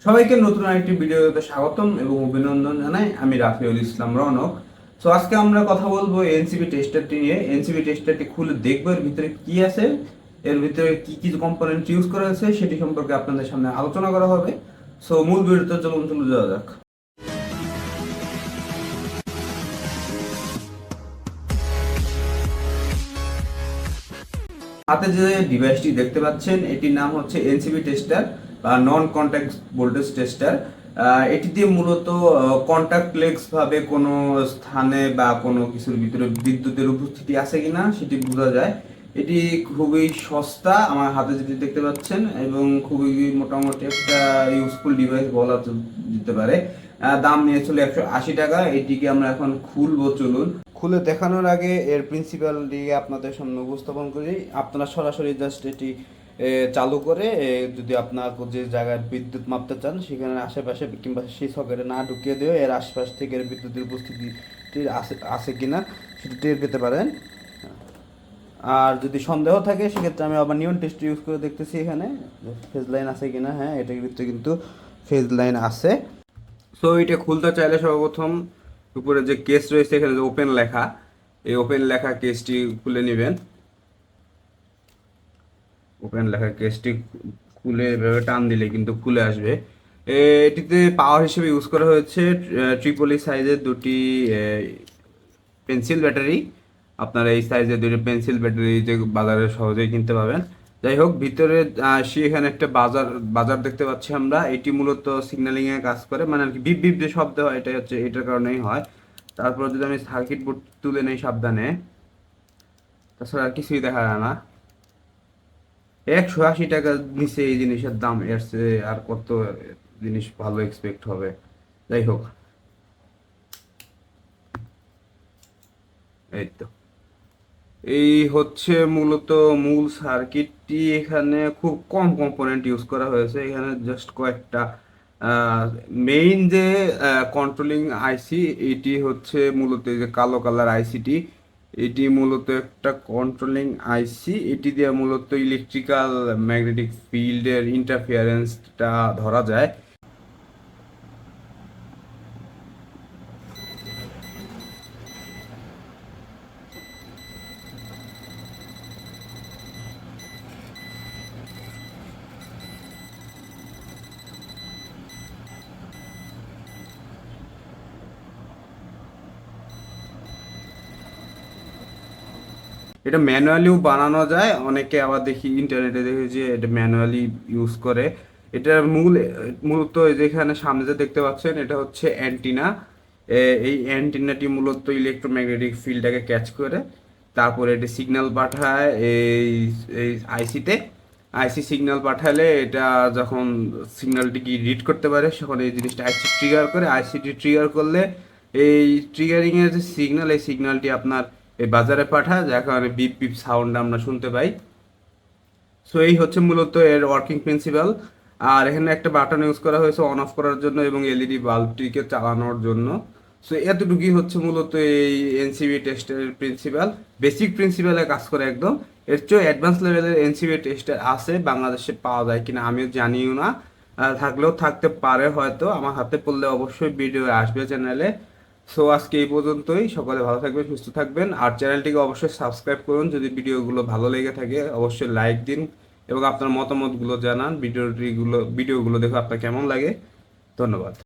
সবাইকে নতুন আরেকটি ভিডিওতে স্বাগতম এবং অভিনন্দন জানাই। আমি রাফিউল ইসলাম রনক। সো আজকে আমরা কথা বলবো এনসিবি টেস্টারটি নিয়ে। এনসিবি টেস্টারটি খুলে দেখবো এর ভিতরে কি আছে, এর ভিতরে কি কি কম্পোনেন্ট ইউজ করা হয়েছে সেটি সম্পর্কে আপনাদের সামনে আলোচনা করা হবে। সো মূল ভিডিওতে চলে যাওয়া যাক। হাতে যে ডিভাইসটি দেখতে পাচ্ছেন এটির নাম হচ্ছে এনসিবি টেস্টার বা নন কন্ট্যাক্ট ভোল্টেজ টেস্টার। এটি দিয়ে মূলত কন্ট্যাক্টলেস ভাবে কোনো স্থানে বা কোনো কিছুর ভিতরে বিদ্যুতের উপস্থিতি আছে কিনা সেটি বোঝা যায়। এটি খুবই সস্তা, আমার হাতে যেটি দেখতে পাচ্ছেন, এবং খুবই মোটামুটি একটা ইউজফুল ডিভাইস বলা যেতে পারে। দাম নিয়েছিল 180 টাকা। এটিকে আমরা এখন খুলবো, চলুন। খুলে দেখানোর আগে এর প্রিন্সিপাল দিয়ে আপনাদের সামনে উপস্থাপন করি। আপনারা সরাসরি জাস্ট এটি চালু করে যদি আপনার যে জায়গায় বিদ্যুৎ মাপতে চান সেখানে আশেপাশে কিংবা সেই সকেটে না ঢুকিয়ে দিয়ে এর আশপাশ থেকে এর বিদ্যুতের উপস্থিতি আছে কিনা সেটা টের পেতে পারেন। আর যদি সন্দেহ থাকে সেক্ষেত্রে আমি আবার নিয়ন টেস্ট ইউজ করে দেখতেছি এখানে ফেজ লাইন আছে কিনা। হ্যাঁ, এটার ভিতরে কিন্তু ফেজ লাইন আছে। সো এটা খুলতে চাইলে সর্বপ্রথম উপরে যে কেস রয়েছে এখানে যে ওপেন লেখা, এই ওপেন লেখা কেসটি খুলে নেবেন। ওপেন লেখা কেসটি খুলে এভাবে টান দিলে কিন্তু খুলে আসবে। এটিতে পাওয়ার হিসেবে ইউজ করা হয়েছে ট্রিপলি সাইজের দুটি পেন্সিল ব্যাটারি। আপনারা এই সাইজের দুটি পেন্সিল ব্যাটারি যে বাজারে সহজেই কিনতে পাবেন। যাই হোক, ভিতরে আসি, এখানে একটা বাজার বাজার দেখতে পাচ্ছি আমরা। এটি মূলত সিগন্যালিং এ কাজ করে, মানে আর কি বিপ বিপ যে শব্দ হয় এটা হচ্ছে এটার কারণেই হয়। তারপর যদি আমি সার্কিট বোর্ড তুলে নেই সাবধানে, তাছাড়া আর কিছুই দেখা যায় না। 180 টাকা নিচে এই জিনিসের দাম, এর চেয়ে আর কত জিনিস ভালো এক্সপেক্ট হবে। যাই হোক, এই তো এই হচ্ছে মূলত মূল সার্কিটটি। এখানে খুব কম কম্পোনেন্ট ইউজ করা হয়েছে, এখানে জাস্ট কয়েকটা। মেইন যে কন্ট্রোলিং আইসি, এটি হচ্ছে মূলত এই যে কালো কালার আইসিটি, এটি মূলত একটা কন্ট্রোলিং আইসি। এটি দিয়ে মূলত ইলেকট্রিক্যাল ম্যাগনেটিক ফিল্ডের ইন্টারফিয়ারেন্সটা ধরা যায়। এটা ম্যানুয়ালিও বানানো যায়, অনেকে আবার দেখি ইন্টারনেটে দেখি যে এটা ম্যানুয়ালি ইউজ করে। এটার মূলত এই যেখানে সামনে যে দেখতে পাচ্ছেন এটা হচ্ছে অ্যান্টিনা। এই অ্যান্টিনাটি মূলত ইলেকট্রোম্যাগনেটিক ফিল্ডটাকে ক্যাচ করে তারপরে এটি সিগন্যাল পাঠায় এই এই আইসিতে। আইসি সিগন্যাল পাঠালে এটা যখন সিগন্যালটিকে রিড করতে পারে তখন এই জিনিসটা আইসি ট্রিগার করে। আইসিটি ট্রিগার করলে এই ট্রিগারিং এর যে সিগন্যাল, এই সিগন্যালটি আপনার এই বাজারে পাঠায়, যার কারণে বিপ বিপ সাউন্ড আমরা শুনতে পাই। সো এই হচ্ছে মূলত এর ওয়ার্কিং প্রিন্সিপাল। আর এখানে একটা বাটন ইউজ করা হয়েছে অন অফ করার জন্য এবং এলইডি বাল্বটিকে চালানোর জন্য। সো এতটুকুই হচ্ছে মূলত এই এনসিবি টেস্টের প্রিন্সিপাল। বেসিক প্রিন্সিপালে কাজ করে একদম। এর চেয়ে অ্যাডভান্স লেভেলের এনসিবি টেস্টার আছে, বাংলাদেশে পাওয়া যায় কিনা আমিও জানিও না। থাকলেও থাকতে পারে হয়তো, আমার হাতে পড়লে অবশ্যই ভিডিও আসবে চ্যানেলে। সো আজকে এই পর্যন্তই। সকলে ভালো থাকবেন, সুস্থ থাকবেন, আর চ্যানেলটিকে অবশ্যই সাবস্ক্রাইব করুন। যদি ভিডিওগুলো ভালো লেগে থাকে অবশ্যই লাইক দিন এবং আপনার মতামতগুলো জানান। ভিডিওগুলো দেখে আপনার কেমন লাগে। ধন্যবাদ।